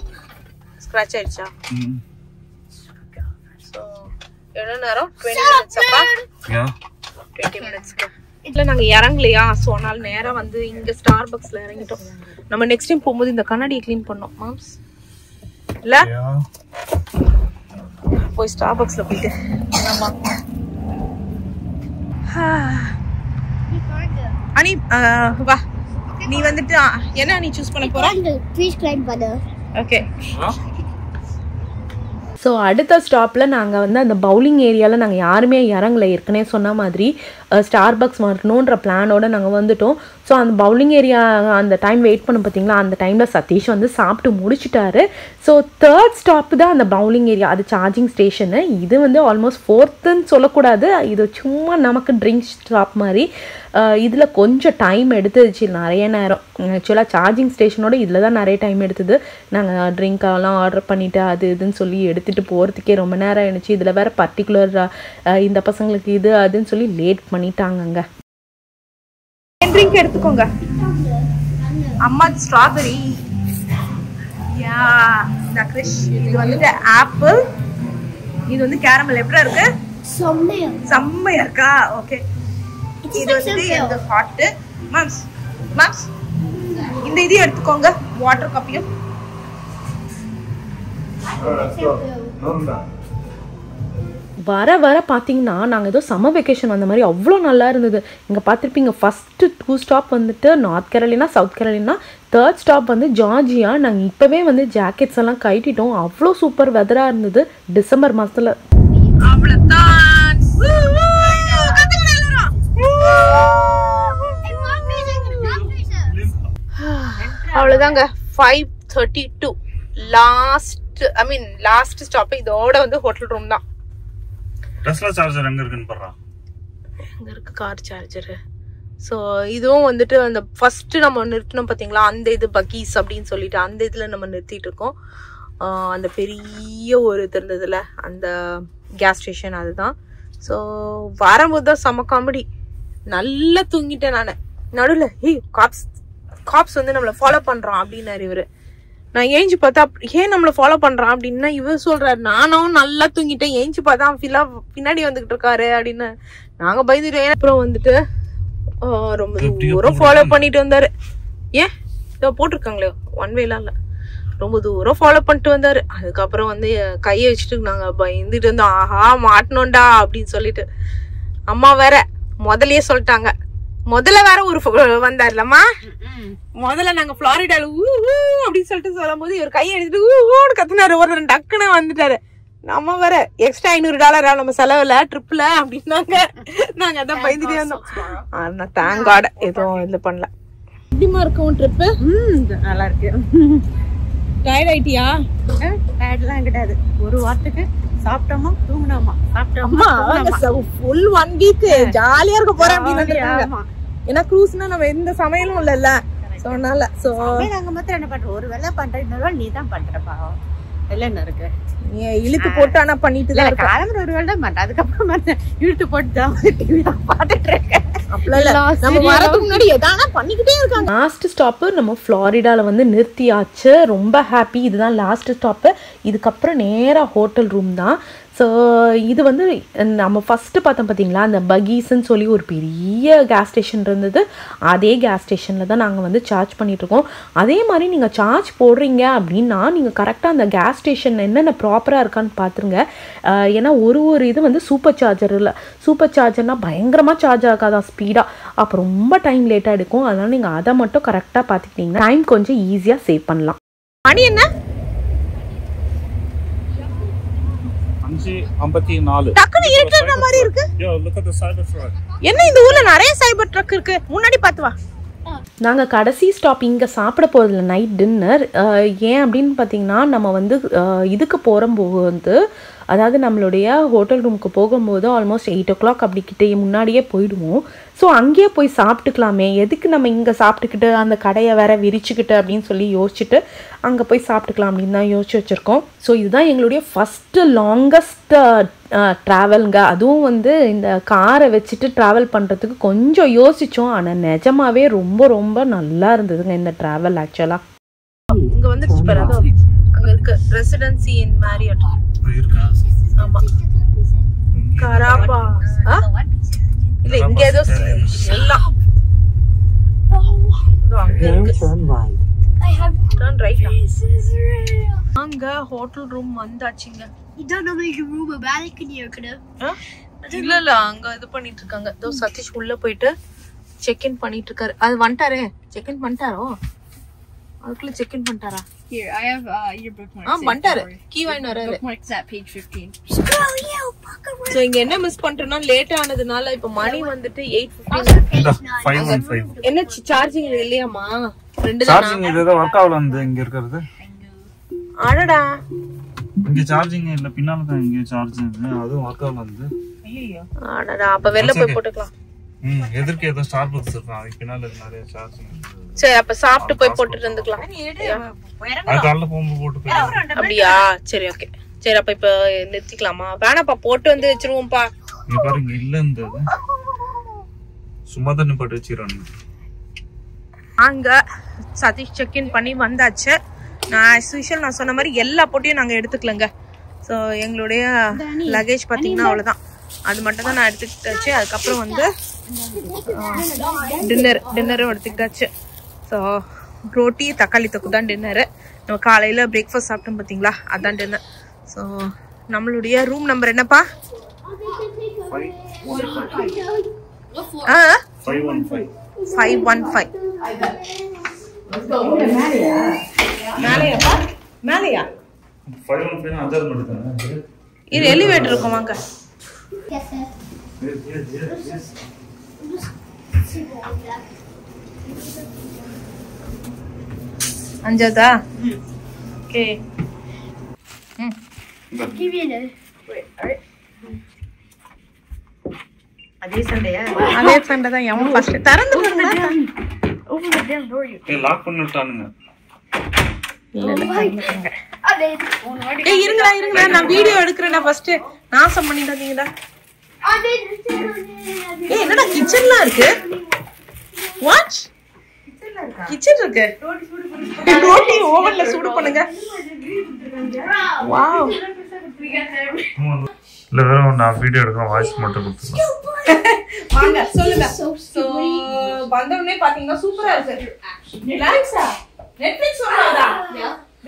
ஸ்கிராட்ச் ஆயிடுச்சா? சோ எவ்வளவு நேரம்? 20 minutes அப்பா. 20 minutesக்கு இல்ல நாங்க இறங்கலையா, சோ அதனால நேரா வந்து இங்க ஸ்டார்பக்ஸ்ல இறங்கிட்டோம். நம்ம நெக்ஸ்ட் டைம் போகும்போது இந்த கண்ணாடியை க்ளீன் பண்ணோம் மாம்ஸ் இல்ல, போய் ஸ்டார்பக்ஸ்ல போயிட்டு ஆமா. அனி வா, நீ வந்துட்டு என்ன நீ சூஸ் பண்ண போற? ஓகே. ஸோ அடுத்த ஸ்டாப்பில் நாங்கள் வந்து அந்த பவுலிங் ஏரியாவில் நாங்கள் யாருமே இறங்கலை. ஏற்கனவே சொன்ன மாதிரி ஸ்டார்பக்ஸ் வரணுன்ற பிளானோட நாங்கள் வந்துட்டோம். ஸோ அந்த பவுலிங் ஏரியா அந்த டைம் வெயிட் பண்ண பார்த்தீங்களா, அந்த டைமில் சதீஷ் வந்து சாப்பிட்டு முடிச்சுட்டாரு. ஸோ 3rd ஸ்டாப் தான் அந்த பவுலிங் ஏரியா, அது சார்ஜிங் ஸ்டேஷனு. இது வந்து ஆல்மோஸ்ட் 4th சொல்லக்கூடாது, இது சும்மா நமக்கு ட்ரிங்க் ஸ்டாப் மாதிரி. இதில் கொஞ்சம் டைம் எடுத்துச்சு, நிறைய நேரம். ஆக்சுவலாக சார்ஜிங் ஸ்டேஷனோட இதில் தான் நிறைய டைம் எடுத்தது. நாங்கள் ட்ரிங்க்கெல்லாம் ஆர்டர் பண்ணிவிட்டு அது இதுன்னு சொல்லி எடுத்துகிட்டு போகிறதுக்கே ரொம்ப நேரம் ஆயிடுச்சு. இதில் வேறு பர்டிகுலர் இந்த பசங்களுக்கு இது அதுன்னு சொல்லி லேட் பண்ணிட்டாங்கங்க. ட்ரிங்க் எடுத்துக்கோங்க. அம்மா ஸ்ட்ராபெரி, இது வந்துட்டு ஆப்பிள், இது வந்து கேரமல். எப்படி இருக்கு? செம்மையா இருக்கா? ஓகே. இது வந்து இந்த ஹாட் மாம்ஸ் மாம்ஸ் இந்த இதையும் எடுத்துக்கோங்க, வாட்டர் கப்பியும். வர வர பார்த்தீங்கன்னா நாங்கள் ஏதோ சம்மர் வெக்கேஷன் வந்த மாதிரி அவ்வளோ நல்லா இருந்தது. இங்கே பார்த்துருப்பீங்க, ஃபஸ்ட்டு 2 ஸ்டாப் வந்துட்டு north Carolina, South கேரளினா, 3rd stop வந்து ஜார்ஜியா. நாங்கள் இப்போவே வந்து ஜாக்கெட்ஸ் எல்லாம் கட்டிட்டோம். அவ்வளோ சூப்பர் வெதராக இருந்தது டிசம்பர் மாதத்தில். அவ்வளோதாங்க. 5:32 லாஸ்ட் ஸ்டாப். இதோட வந்து ஹோட்டல் ரூம் தான். டெஸ்லா சார்ஜர் எங்க இருக்குன்னு பாறா. இங்க இருக்கு கார் சார்ஜர். ஸோ இதுவும் வந்துட்டு அந்த ஃபர்ஸ்ட் நம்ம நிறுத்தினோம் பார்த்தீங்களா, அந்த இது பக்கீஸ் அப்படின்னு சொல்லிட்டு அந்த இதில் நம்ம நிறுத்திட்டு இருக்கோம். அந்த பெரிய ஒரு இது இருந்ததுல அந்த கேஸ் ஸ்டேஷன், அதுதான். ஸோ வரும்போது தான் செம காமெடி. நல்லா தூங்கிட்டேன் நான். நடுவில் காப்ஸ் வந்து நம்மளை ஃபாலோ பண்ணுறான் அப்படின்னாரு இவர். நான் ஏஞ்சி பார்த்தா ஏன் நம்மளை ஃபாலோ பண்றான் அப்படின்னா இவர் சொல்றாரு. நானும் நல்லா தூங்கிட்டேன், ஏஞ்சி பார்த்தா பின்னாடி வந்துகிட்டு இருக்காரு அப்படின்னு நாங்க பயந்துட்டோம். அப்புறம் வந்துட்டு ரொம்ப தூரம் ஃபாலோ பண்ணிட்டு வந்தாரு. ஏன் இதோ போட்டிருக்காங்களே, 1 வேலாம் இல்ல, ரொம்ப தூரம் ஃபாலோ பண்ணிட்டு வந்தாரு. அதுக்கப்புறம் வந்து கையை வச்சுட்டு நாங்க பயந்துட்டு இருந்தோம். ஆஹா மாட்டணும்டா அப்படின்னு சொல்லிட்டு. அம்மா வேற முதல்லயே சொல்லிட்டாங்க. முதல்ல வேற ஒரு வந்தாருலம்மா, முதல்ல நாங்க புளோரிடால அப்படின்னு சொல்லிட்டு சொல்லும் போது இவர் கையை எடுத்துட்டு ஊன்னு கத்துனாரு. ஒரு டக்குன்னு வந்துட்டாரு. நம்ம வேற எக்ஸ்ட்ரா $500 நம்ம செலவுல ட்ரிப்ல அப்படின்னாங்க. நாங்க அதான் பயந்துட்டே வந்தோம். ஆனா தேங்க் காட் எதுவும் இது பண்ணல. எப்படிமா இருக்கும் ட்ரிப்பு? நல்லா இருக்கு. டயர்ட் ஆயிட்டியா? டயர்ட்லாம் கிடையாது. ஒரு வாரத்துக்கு சாப்பிட்டோமா தூங்கினோமா சாப்பிட்டோமா ஃபுல் 1 வீக் ஜாலியா இருக்க போறேன் அப்படின்னு. ஏன்னா க்ரூஸ்னா நம்ம எந்த சமையலும் இல்லல்ல, சொன்னால சோ நாங்க மாத்திரம் என்ன பண்றோம், ஒரு வேலை பண்ற, இன்னொரு வேலை நீ தான் பண்றப்பா. எல்லாம் என்ன இருக்கு, இழுத்து போட்டு ஆனா பண்ணிட்டு தான் இருக்க. காலம்பரம் ஒரு வேலை தான் பண்றேன், அதுக்கப்புறம் இழுத்து போட்டு தான் டிவி தான் பாத்துட்டு இருக்கேன். லாஸ்ட் ஸ்டாப்பு நம்ம ஃப்ளாரிடால வந்து நிறுத்தியாச்சு. ரொம்ப ஹாப்பி. இதுதான் லாஸ்ட் ஸ்டாப்பு. இதுக்கப்புறம் நேராக ஹோட்டல் ரூம் தான். ஸோ இது வந்து நம்ம ஃபஸ்ட்டு பார்த்தோம் பார்த்தீங்களா, அந்த பகீஸ்ன்னு சொல்லி ஒரு பெரிய கேஸ் ஸ்டேஷன் இருந்தது. அதே கேஸ் ஸ்டேஷனில் தான் நாங்கள் வந்து சார்ஜ் பண்ணிகிட்ருக்கோம். அதே மாதிரி நீங்கள் சார்ஜ் போடுறீங்க அப்படின்னா நீங்கள் கரெக்டாக அந்த கேஸ் ஸ்டேஷன் என்னென்ன ப்ராப்பராக இருக்கான்னு பார்த்துருங்க. ஏன்னா ஒரு இது வந்து சூப்பர் சார்ஜர் இல்லை. சூப்பர் சார்ஜர்னால் பயங்கரமாக சார்ஜ் ஆகாதான் ஸ்பீடாக, அப்போ ரொம்ப டைம் லேட்டாக எடுக்கும். அதனால் நீங்கள் அதை மட்டும் கரெக்டாக பார்த்துக்கிட்டிங்கன்னா டைம் கொஞ்சம் ஈஸியாக சேவ் பண்ணலாம். மணி என்ன? 5:54. டக்குனு இருக்கிற மாதிரி இருக்கு. Yo, look at the cyber truck. என்ன இந்த ஊர்ல நிறைய சைபர் ட்ரக் இருக்கு, முன்னாடி பார்த்து வா. நாங்கள் கடைசி ஸ்டாப் இங்கே சாப்பிட போகிறதில்ல, நைட் டின்னர். ஏன் அப்படின்னு பார்த்தீங்கன்னா நம்ம வந்து இதுக்கு போகும்போது, அதாவது நம்மளுடைய ஹோட்டல் ரூமுக்கு போகும்போது ஆல்மோஸ்ட் 8 o'clock அப்படிக்கிட்டே முன்னாடியே போயிடுவோம். ஸோ அங்கேயே போய் சாப்பிட்டுக்கலாமே, எதுக்கு நம்ம இங்கே சாப்பிட்டுக்கிட்டு அந்த கடையை வேற விரிச்சுக்கிட்டு அப்படின்னு சொல்லி யோசிச்சுட்டு அங்கே போய் சாப்பிட்டுக்கலாம் அப்படின்னு தான் யோசிச்சு வச்சுருக்கோம். ஸோ இதுதான் எங்களுடைய ஃபஸ்ட்டு லாங்கஸ்ட் ட்ராவலுங்க. அதுவும் வந்து இந்த காரை வச்சுட்டு ட்ராவல் பண்ணுறதுக்கு கொஞ்சம் யோசித்தோம். ஆனால் நிஜமாவே ரொம்ப ரொம்ப நல்லா இருந்ததுங்க இந்த ட்ராவல். ஆக்சுவலாக இங்கே வந்துடுச்சு பாரு, அங்கே இருக்கு ரெசிடென்சி இன் மேரியட் இருக்கா? ஆமா, கராபா இல்ல, இங்க ஏதோ எல்லாம் டர்ன் ரைட். அங்க ஹோட்டல் ரூம் வந்தாச்சுங்க. இதான் நம்மளுக்கு ரூம், பால்கனி இருக்குது. இல்ல இல்ல, அங்க இது பண்ணிட்டு இருக்காங்க. இதோ சதீஷ் உள்ள போயிட்டு செக் இன் பண்ணிட்டு இருக்காரு. அது வந்துட்டாரே, செக் இன் பண்ணிட்டாரோ? அதுக்குள்ள செக் இன் பண்ணிட்டாரா? Here, I have your bookmarks. பண்ணிட்டாரு. கீ வாங்கி வராரு. Bookmarks at page 15. So so இங்க என்ன மிஸ் பண்றேன்னா லேட் ஆனதுனால இப்ப மணி வந்துட்டு 8:15 515 என்ன சார்ஜிங் இல்லையாமா ரெண்டு சார்ஜிங் இதுதா வர்க் ஆகல வந்து இங்க இருக்குது அடடா இங்க சார்ஜிங் இல்ல பின்னால தான் இங்க சார்ஜிங் அதுவும் வர்க் ஆகல வந்து ஐயோ அடடா அப்ப வெளில போய் போட்டுக்கலாம் எதிர்க்க ஏதோ ஸ்டார்பக்ஸ் இருக்கு அதுக்கு பின்னால நிறைய சார்ஜிங் சரி அப்ப சாப்பிட்டு போய் போட்டுட்டு வந்துக்கலாம் அது காலைல போகும்போது போட்டு போய் அப்படியா சரி ஓகே சரி அப்ப இப்ப நிறுத்திக்கலாமா வேணாப்பா போட்டு வந்து வச்சிருவோம்ப்பா இங்க பாருங்க இல்ல இந்த சும்மா தான் நிப்பாட்டி வச்சிரறாங்க அங்க சதீஷ் செக்இன் பண்ணி வந்தாச்சு நான் as usual நான் சொன்ன மாதிரி எல்லா போட்டியும் நாங்க எடுத்துக்கலங்க ஸோ எங்களுடைய லக்கேஜ் பாத்தீங்கன்னா அவ்வளவுதான் அது மட்டும் தான் நான் எடுத்துக்கிட்டாச்சு அதுக்கப்புறம் வந்து டின்னரும் எடுத்துக்கிட்டாச்சு ஸோ ரோட்டி தக்காளி தொக்கு தான் டின்னரு நம்ம காலையில பிரேக்ஃபாஸ்ட் சாப்பிட்டோம் பார்த்தீங்களா அதான் டின்னர் ஸோ நம்மளுடைய ரூம் நம்பர் என்னப்பா 515 மேலையாப்பா மேலையா 515 அஞ்சாவது மட்டும் தானே இது எலிவேட்டர் இருக்கும் வாங்க அஞ்சாவதா ஓகே Give me a அதே சண்டையா அதே சண்டை தான் எவன் ஃபர்ஸ்ட் திறந்து Open the damn door, you. ஏய் லாக் பண்ணி விட்டானுங்க ஏய் இருங்கடா நான் வீடியோ எடுக்கிறேன்டா ஃபர்ஸ்ட் நாசம் பண்ணிடாதீங்கடா ஏய் என்னடா கிச்சன்லாம் இருக்கு வாட் கிச்சன் இருக்கு ரோட்டி ஓவன்ல சூடு பண்ணுங்க வாவ் இல்ல வெறும் நான் வீடியோ எடுக்கிறேன் வாய்ஸ் மட்டும் கொடுத்துக்கலாம் வாங்க சொல்லுங்க சோ வந்தவனே பாத்தீங்கன்னா சூப்பரா இருக்கு ரிலாக்ஸா நெட்ஃபிளிக்ஸ் வரலாம்டா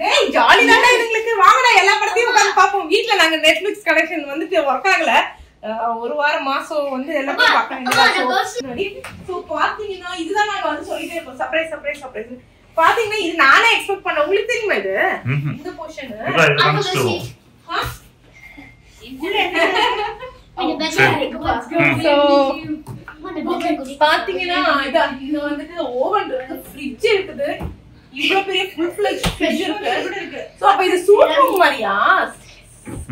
டேய் ஜாலி தான்டா இதுங்களுக்கு வாங்கடா எல்லா படத்தையும் உட்கார்ந்து பாப்போம் வீட்ல நாங்க நெட்ஃபிளிக்ஸ் கனெக்ஷன் வந்துட்டு வர்க் ஆகல ஒரு வாரம் மாசம் வந்து எல்லாத்தையும் பார்க்கணும் சோ பாத்தீங்கன்னா இதுதான் நாங்க வந்து சொல்லிட்டே இருப்போம் சர்ப்ரைஸ் பாத்தீங்கன்னா இது நானே எக்ஸ்பெக்ட் பண்ண உங்களுக்கு தெரியுமா இது இந்த போர்ஷன் பாத்தீங்கன்னா இங்க வந்துட்டு ஓவன் இருக்கு ஃப்ரிட்ஜ் இருக்குது இவ்வளவு பெரிய ஃபுல் ஃப்ளெஜ் ஃப்ரிட்ஜ் இருக்கு சோ அப்ப இது சூட் ரூம் மாதிரியா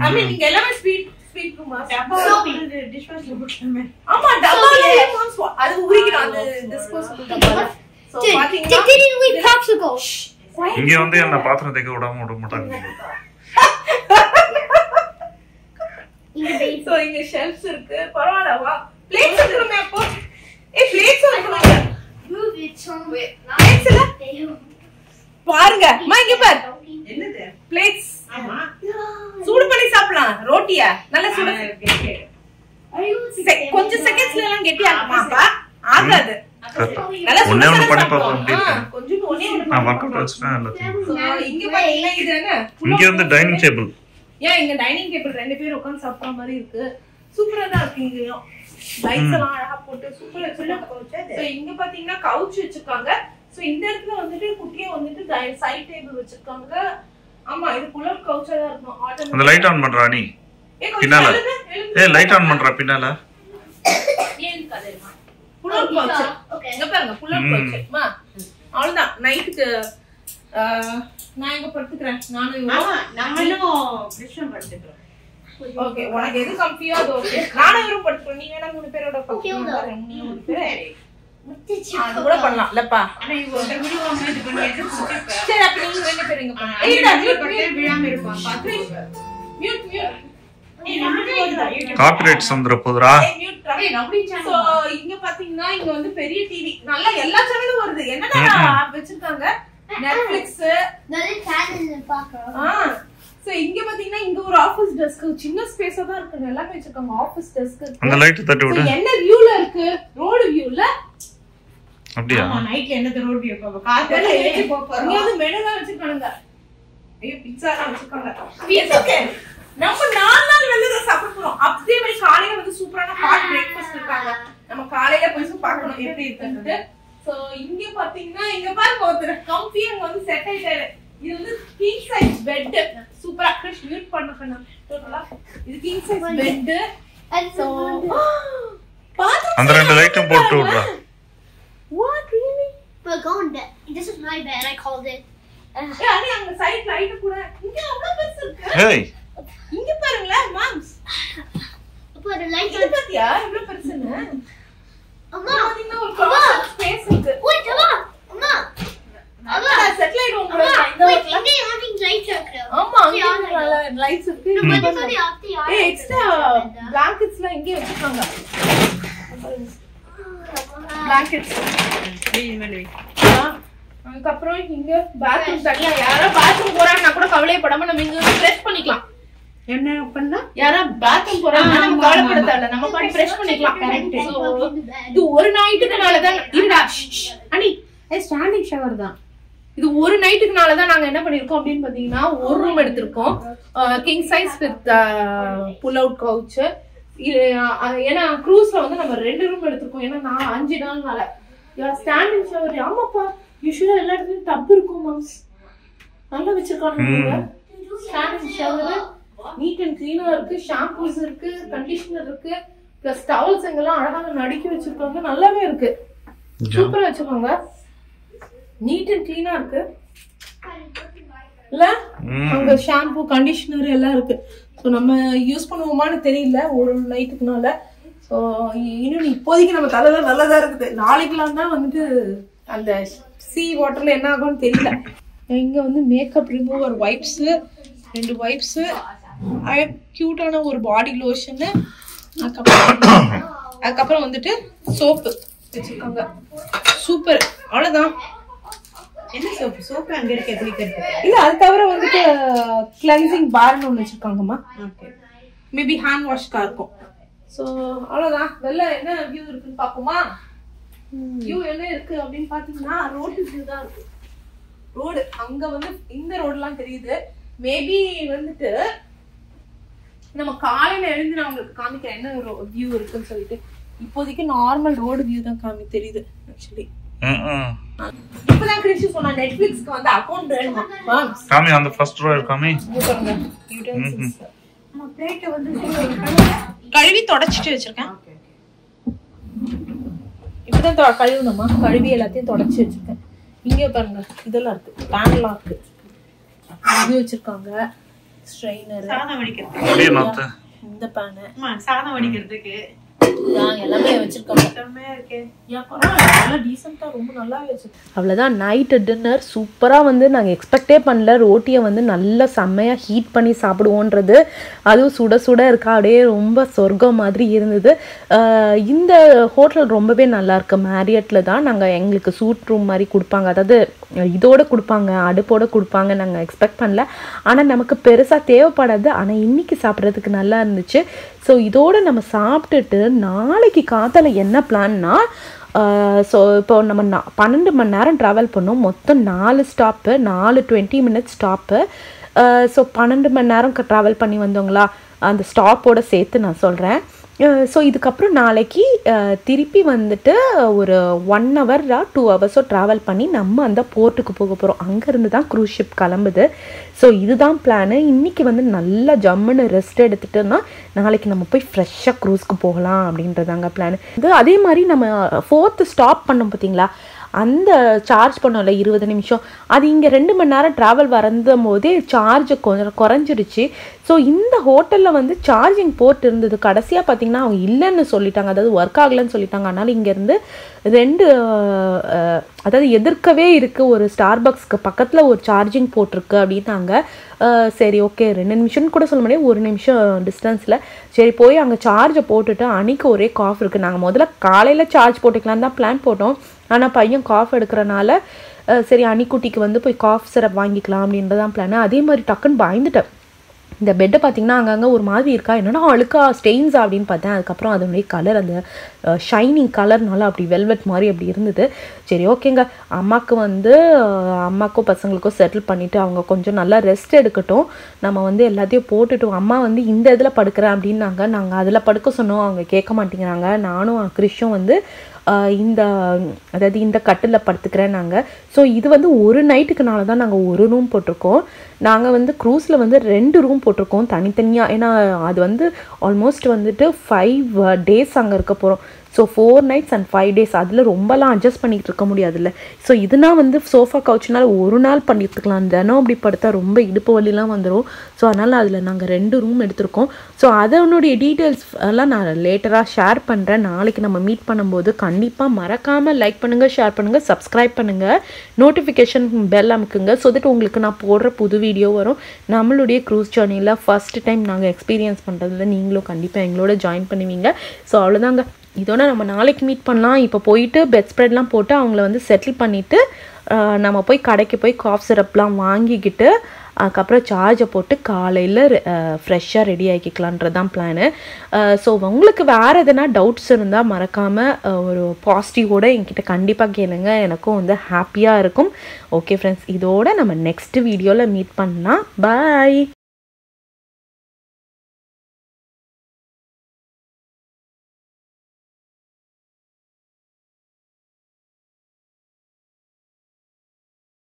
ஐ மீன் நீங்க எல்லாமே ஸ்வீட் ரூமா டிஷ் வாஷ் போட்டுமே ஆமா டபுள் அது உரிக்கணும் அந்த டிஸ்போசபிள் டப்பா சோ பாத்தீங்கன்னா popsicles. இங்க வந்து என்ன பாத்திரம் தேக்க விடாம விட மாட்டாங்க சோ இங்க ஷெல்ஃப்ஸ் இருக்கு பரவாயில்லை வா பிளேட்ஸ் இருக்குமே அப்போ ஏய் பிளேட்ஸ் இருக்குங்க Move it somewhere. பிளேட்ஸ் இல்ல பாருங்க அம்மா இங்க பாரு என்னது பிளேட்ஸ் ஆமா சூடு பண்ணி சாப்பிடலாம் ரோட்டியா நல்லா சூடு Are you கொஞ்சம் செகண்ட்ஸ்ல எல்லாம் கெட்டியா இருக்குமாப்பா ஆகாது நல்லா ஒண்ணே ஒண்ணு பண்ணி பாப்போம் அப்படி கொஞ்சம் ஒண்ணே ஒண்ணு நான் வர்க் அவுட் வச்சுட்டேன் எல்லாத்தையும் இங்க பாத்தீங்கன்னா இது என்ன இங்க வந்து டைனிங் டேபிள் ஏன் இங்க டைனிங் டேபிள் ரெண்டு பேரும் உட்கார்ந்து சாப்பிடுற மாதிரி இருக்கு சூப்பரா தான் இருக்கு இங்கயும் லைட்ஸ் எல்லாம் அழகா போட்டு சூப்பரா வச்சிருக்காங்க சோ இங்க பாத்தீங்கன்னா கவுச் வச்சிருக்காங்க சோ இந்த இடத்துல வந்துட்டு குட்டியா வந்துட்டு சைடு டேபிள் வச்சிருக்காங்க ஆமா இது புலர் கவுச்சா தான் இருக்கும் அந்த லைட் ஆன் பண்றா நீ பின்னால ஏய் லைட் ஆன் பண்றா பின்னால ஏன் கதறமா புலர் கவுச் ஓகே இங்க பாருங்க புலர் கவுச்மா அவ்வளவுதான் நைட்டுக்கு நான் இங்க படுத்துக்கிறேன் நானும் ஆமா நம்மளும் கிருஷ்ணன் படுத்துக்கிறோம் ஓகே உனக்கு எது கம்ஃபியோ அது ஓகே நானும் இவரும் படுத்துக்கிறோம் நீ வேணா மூணு பேரோட படுத்துக்கலாம் நீ மூணு பேர் அது கூட பண்ணலாம் இல்லப்பா ஆனா இவங்க ஒரு வீடியோ இது பண்ணிட்டு சரி அப்ப நீங்க ரெண்டு பேரும் இங்க பண்ணுங்க ஏய்டா மியூட் பண்ணி விடாம இருப்பான் பாத்துக்கோங்க மியூட் ஏய் நமக்கு போடுடா யூடியூப் காப்பிரைட்ஸ் வந்துற போதுடா மியூட் ஏய் நம்பி சேனல் சோ இங்க பாத்தீங்கன்னா இங்க வந்து பெரிய டிவி நல்லா எல்லா சேனலும் வருது என்னடா வச்சிருக்காங்க Netflix Another cat in the background. So இங்க பாத்தீங்கன்னா இங்க ஒரு ஆபீஸ் டெஸ்க் சின்ன ஸ்பேஸா தான் இருக்கு எல்லாமே வச்சிருக்காங்க ஆபீஸ் டெஸ்க் இருக்கு அந்த லைட் தட்டி விடு என்ன வியூல இருக்கு ரோட் வியூல அப்படியே ஆமா நைட்ல என்ன ரோட் வியூ பாப்பா காத்துல ஏறி போறோம் இங்க வந்து மெனு தான் வச்சிருக்காங்க ஐயோ பிட்சா எல்லாம் வச்சிருக்காங்க ஓகே நம்ம 4 நாள் வந்து இத சாப்பிட போறோம் அப்படியே மாதிரி காலையில வந்து சூப்பரான ஹாட் பிரேக்ஃபாஸ்ட் இருக்காங்க நம்ம காலையில போய் பார்க்கணும் எப்படி இருக்குன்னு சோ இங்க பாத்தீங்கன்னா இங்க பாருங்க ஒருத்தர் கம்ஃபியா வந்து செட் ஆயிட்டாரு இது வந்து கிங் சைஸ் பெட் சூப்பரா கிரிஷ் மியூட் பண்ண டோட்டலா இது கிங் சைஸ் பெட் So, அந்த ரெண்டு லைட்டும் போட்டு விடுறா. What really? we're going there. This is my bed. I called it. ஏய் அடி அங்க சைடு லைட் கூட இங்க அவ்வளவு பெருசு இருக்கு. ஹேய் இங்க பாருங்களே மாம்ஸ். Put a light இது on. பாத்தியா இவ்வளவு பெருசுன்னு? Amma. பாத்தீங்கன்னா ஒரு கிளாஸ் ஸ்பேஸ் இருக்கு. Wait, Amma. Amma. அங்க செட்டிலைட் உங்க Wait, இங்கே ஆனிங் லைட் இருக்கு. ஆமா அங்க லைட்ஸ் இருக்கு. ஏய் எக்ஸ்ட்ரா blanketsலாம் இங்கே வச்சிருக்காங்க. blankets. அதுக்கப்புறம் இங்க பாத்ரூம் தனியா யாரா பாத்ரூம் போறாங்கன்னா கூட கவலைப்படாம நம்ம இங்க ஃப்ரெஷ் பண்ணிக்கலாம். என்ன பண்ணா யாரா பாத்ரூம் போறாங்கன்னா நம்ம கவலைப்பட தேவையில்ல, நம்ம பாட்டு ஃப்ரெஷ் பண்ணிக்கலாம். கரெக்ட். இது ஒரு நைட்டுக்குனால தான் இருடா அனி ஸ்டாண்டிங் ஷவர் தான். இது ஒரு நைட்டுக்குனால தான் நாங்க என்ன பண்ணிருக்கோம் அப்படின்னு பாத்தீங்கன்னா ஒரு ரூம் எடுத்திருக்கோம், king size with pull out couch. ஏன்னா க்ரூஸ்ல வந்து நம்ம 2 ரூம் எடுத்திருக்கோம், ஏன்னா நான் 5 நாள்னால. ஸ்டாண்டிங் ஷவர் ஆமாப்பா, யூஸ்வலா எல்லா இடத்துலயும் டப் இருக்கும் மாம்ஸ், நல்லா வச்சிருக்காங்க. ஸ்டாண்டிங் ஷவர் நீட் அண்ட் கிளீனா இருக்கு, ஷாம்பூஸ் இருக்கு, கண்டிஷனர் இருக்கு, பிளஸ் டவல்ஸ் எங்கெல்லாம் அழகாக நடுக்கி வச்சிருக்காங்க, நல்லாவே இருக்கு, சூப்பரா வச்சிருக்காங்க, நீட் அண்ட் கிளீனா இருக்கு இல்ல. அங்க ஷாம்பூ கண்டிஷனர் எல்லாம் இருக்கு. ஸோ நம்ம யூஸ் பண்ணுவோமான்னு தெரியல ஒரு நைட்டுக்குனால. ஸோ இன்னும் இப்போதைக்கு நம்ம தலையில நல்லதா இருக்குது, நாளைக்கெல்லாம் தான் வந்துட்டு அந்த சீ வாட்டர்ல என்ன ஆகும்னு தெரியல. இங்க வந்து மேக்கப் ரிமூவர் வைப்ஸ் 2 வைப்ஸ், கியூட்டான ஒரு பாடி லோஷனு, அதுக்கப்புறம் வந்துட்டு சோப்பு வச்சிருக்காங்க. சூப்பர், அவ்வளவுதான். என்ன சோப்பு? சோப்பு அங்க இருக்கு குளிக்கிறதுக்கு. இல்ல அது தவிர வந்துட்டு கிளென்சிங் பார்னு ஒண்ணு வச்சிருக்காங்கம்மா. ஓகே, மேபி ஹேண்ட் வாஷ்க்கா இருக்கும். ஸோ அவ்வளவுதான். வெளில என்ன வியூ இருக்குன்னு பாப்போமா? வியூ என்ன இருக்கு அப்படின்னு பாத்தீங்கன்னா ரோடு வியூ தான் இருக்கு. ரோடு அங்க வந்து இந்த ரோடுலாம் தெரியுது. மேபி வந்துட்டு நம்ம காலையில எழுந்து நான் உங்களுக்கு காமிக்கிறேன் என்ன ஒரு வியூ இருக்குன்னு சொல்லிட்டு. இப்போதைக்கு நார்மல் ரோடு வியூ தான் தெரியுது ஆக்சுவலி. இப்பதான் கிறிஸ்டி சொன்னா நெட்ஃபிளிக்ஸ்க்கு வந்து அக்கவுண்ட் வேணுமா. காமி அந்த ஃபர்ஸ்ட் ரோ காமி. நம்ம பிளேட் வந்து கழுவி தொடச்சிட்டு வச்சிருக்கேன். இப்பதான் கழுவணுமா, கழுவி எல்லாத்தையும் தொடச்சி வச்சிருக்கேன். இங்க பாருங்க இதெல்லாம் இருக்கு, பேனெல்லாம் இருக்கு, இது வச்சிருக்காங்க, ஸ்ட்ரெயினர், சாதம் வடிக்கிறதுக்கு இந்த பேனு, சாதம் வடிக்கிறதுக்கு எல்லாமே வச்சிருக்காங்க. அவ்வளோதான் நைட்டு டின்னர். சூப்பராக வந்து நாங்கள் எக்ஸ்பெக்டே பண்ணல, ரோட்டியை வந்து நல்லா செம்மையாக ஹீட் பண்ணி சாப்பிடுவோன்றது. அதுவும் சுட சுட இருக்கா, அப்படியே ரொம்ப சொர்க்கம் மாதிரி இருந்தது. இந்த ஹோட்டல் ரொம்பவே நல்லா இருக்கு. மேரியட்டில் தான் நாங்கள் எங்களுக்கு சூட் ரூம் மாதிரி கொடுப்பாங்க, அதாவது இதோடு கொடுப்பாங்க, அடுப்போடு கொடுப்பாங்க. நாங்கள் எக்ஸ்பெக்ட் பண்ணல, ஆனால் நமக்கு பெருசாக தேவைப்படாது. ஆனால் இன்னைக்கு சாப்பிட்றதுக்கு நல்லா இருந்துச்சு. ஸோ இதோடு நம்ம சாப்பிட்டுட்டு நாளைக்கு காத்தால என்ன பிளான்னா, ஸோ இப்போ நம்ம 12 மணி நேரம் ட்ராவல் பண்ணோம், மொத்தம் 4 ஸ்டாப்பு, 4 20 மினிட்ஸ் ஸ்டாப்பு. ஸோ 12 மணி நேரம் ட்ராவல் பண்ணி வந்தோங்களா, அந்த ஸ்டாப்போட சேர்த்து நான் சொல்கிறேன். ஸோ இதுக்கப்புறம் நாளைக்கு திருப்பி வந்துட்டு ஒரு 1 hour 2 hours ட்ராவல் பண்ணி நம்ம அந்த போர்ட்டுக்கு போக போகிறோம். அங்கேருந்து தான் க்ரூஸ் ஷிப் கிளம்புது. ஸோ இதுதான் பிளானு. இன்றைக்கி வந்து நல்லா ஜம்முன்னு ரெஸ்ட் எடுத்துட்டோன்னா நாளைக்கு நம்ம போய் ஃப்ரெஷ்ஷாக க்ரூஸ்க்கு போகலாம் அப்படின்றதாங்க பிளானு. இது அதே மாதிரி நம்ம 4th ஸ்டாப் பண்ணோம் பார்த்தீங்களா, அந்த சார்ஜ் பண்ணோம்ல 20 நிமிஷம், அது இங்கே 2 மணி நேரம் ட்ராவல் வரும் போதே சார்ஜ் கொஞ்சம் குறைஞ்சிருச்சு. ஸோ இந்த ஹோட்டலில் வந்து சார்ஜிங் போர்ட் இருந்தது, கடைசியாக பார்த்தீங்கன்னா அவங்க இல்லைன்னு சொல்லிட்டாங்க, அதாவது ஒர்க் ஆகலைன்னு சொல்லிட்டாங்க. அதனால் இங்கேருந்து 2 அதாவது எதிர்க்கவே இருக்குது, ஒரு ஸ்டார்பக்ஸ்க்கு பக்கத்தில் ஒரு சார்ஜிங் போர்ட் இருக்குது அப்படின்னாங்க. சரி ஓகே, 2 நிமிஷம்னு கூட சொல்ல முடியாது, 1 நிமிஷம் டிஸ்டன்ஸில். சரி போய் அங்கே சார்ஜை போட்டுட்டு அன்றைக்கி ஒரே காஃப் இருக்குது. நாங்கள் முதல்ல காலையில் சார்ஜ் போட்டுக்கலாம் தான் பிளான் போட்டோம், ஆனால் பையன் காஃப் எடுக்கிறனால சரி அன்னிக்குட்டிக்கு வந்து போய் காஃப் சிரப் வாங்கிக்கலாம் அப்படின்றதான் பிளான். அதே மாதிரி டக்குன்னு பயந்துட்டேன். இந்த பெட்டை பார்த்திங்கன்னா அங்கங்கே ஒரு மாதிரி இருக்கா, என்னென்னா அழுக்கா ஸ்டெயின்ஸா அப்படின்னு பார்த்தேன். அதுக்கப்புறம் அதனுடைய கலர், அந்த ஷைனிங் கலர்னால அப்படி வெல்வெட் மாதிரி அப்படி இருந்தது. சரி ஓகேங்க, அம்மாக்கும் பசங்களுக்கும் செட்டில் பண்ணிவிட்டு அவங்க கொஞ்சம் நல்லா ரெஸ்ட் எடுக்கட்டும், நம்ம வந்து எல்லாத்தையும் போட்டுட்டோம். அம்மா வந்து இந்த இதில் படுக்கிறேன் அப்படின்னாங்க, நாங்கள் அதில் படுக்க சொன்னோம், அவங்க கேட்க மாட்டேங்கிறாங்க. நானும் கிறிஷும் வந்து இந்த அதாவது இந்த கட்டில் படுத்துக்கிறேன் நாங்கள். ஸோ இது வந்து ஒரு நைட்டுக்குனால தான் நாங்கள் ஒரு ரூம் போட்டிருக்கோம். நாங்கள் வந்து க்ரூஸில் வந்து 2 ரூம் போட்டிருக்கோம் தனித்தனியாக. ஏன்னா அது வந்து ஆல்மோஸ்ட் வந்துட்டு 5 days அங்கே இருக்க போகிறோம். ஸோ 4 nights and 5 days அதில் ரொம்பலாம் அட்ஜஸ்ட் பண்ணிகிட்டு இருக்க முடியாதுல்ல. ஸோ இதுனா வந்து சோஃபா கவுச்சுனால ஒரு நாள் பண்ணிட்டுருக்கலாம். தினம் அப்படி படுத்தா ரொம்ப இடுப்பு வலிலாம் வந்துடும். ஸோ அதனால் அதில் நாங்கள் 2 ரூம் எடுத்திருக்கோம். ஸோ அதனுடைய டீட்டெயில்ஸ் எல்லாம் நான் லேட்டராக ஷேர் பண்ணுறேன். நாளைக்கு நம்ம மீட் பண்ணும்போது கண்டிப்பாக மறக்காமல் லைக் பண்ணுங்கள், ஷேர் பண்ணுங்கள், சப்ஸ்கிரைப் பண்ணுங்கள், நோட்டிஃபிகேஷன் பெல் அமுக்குங்க. ஸோ தட் உங்களுக்கு நான் போடுற புது வீடியோ வரும். நம்மளுடைய க்ரூஸ் ஜர்னியில் ஃபஸ்ட் டைம் நாங்கள் எக்ஸ்பீரியன்ஸ் பண்ணுறதுல நீங்களும் கண்டிப்பாக எங்களோட ஜாயின் பண்ணுவீங்க. ஸோ அவ்வளோதாங்க, இதோட நம்ம நாளைக்கு மீட் பண்ணலாம். இப்போ போயிட்டு பெட் ஸ்ப்ரெட்லாம் போட்டு அவங்கள வந்து செட்டில் பண்ணிவிட்டு நம்ம போய் கடைக்கு போய் காஃப் சிரப்லாம் வாங்கிக்கிட்டு அதுக்கப்புறம் சார்ஜை போட்டு காலையில் ஃப்ரெஷ்ஷாக ரெடி ஆகிக்கலான்றது தான் பிளானு. ஸோ உங்களுக்கு வேறு எதனா டவுட்ஸ் இருந்தால் மறக்காமல் ஒரு பாசிட்டிவோடு என்கிட்ட கண்டிப்பாக கேளுங்க. எனக்கும் வந்து ஹாப்பியாக இருக்கும். ஓகே ஃப்ரெண்ட்ஸ், இதோட நம்ம நெக்ஸ்ட் வீடியோவில் மீட் பண்ணலாம். பாய்.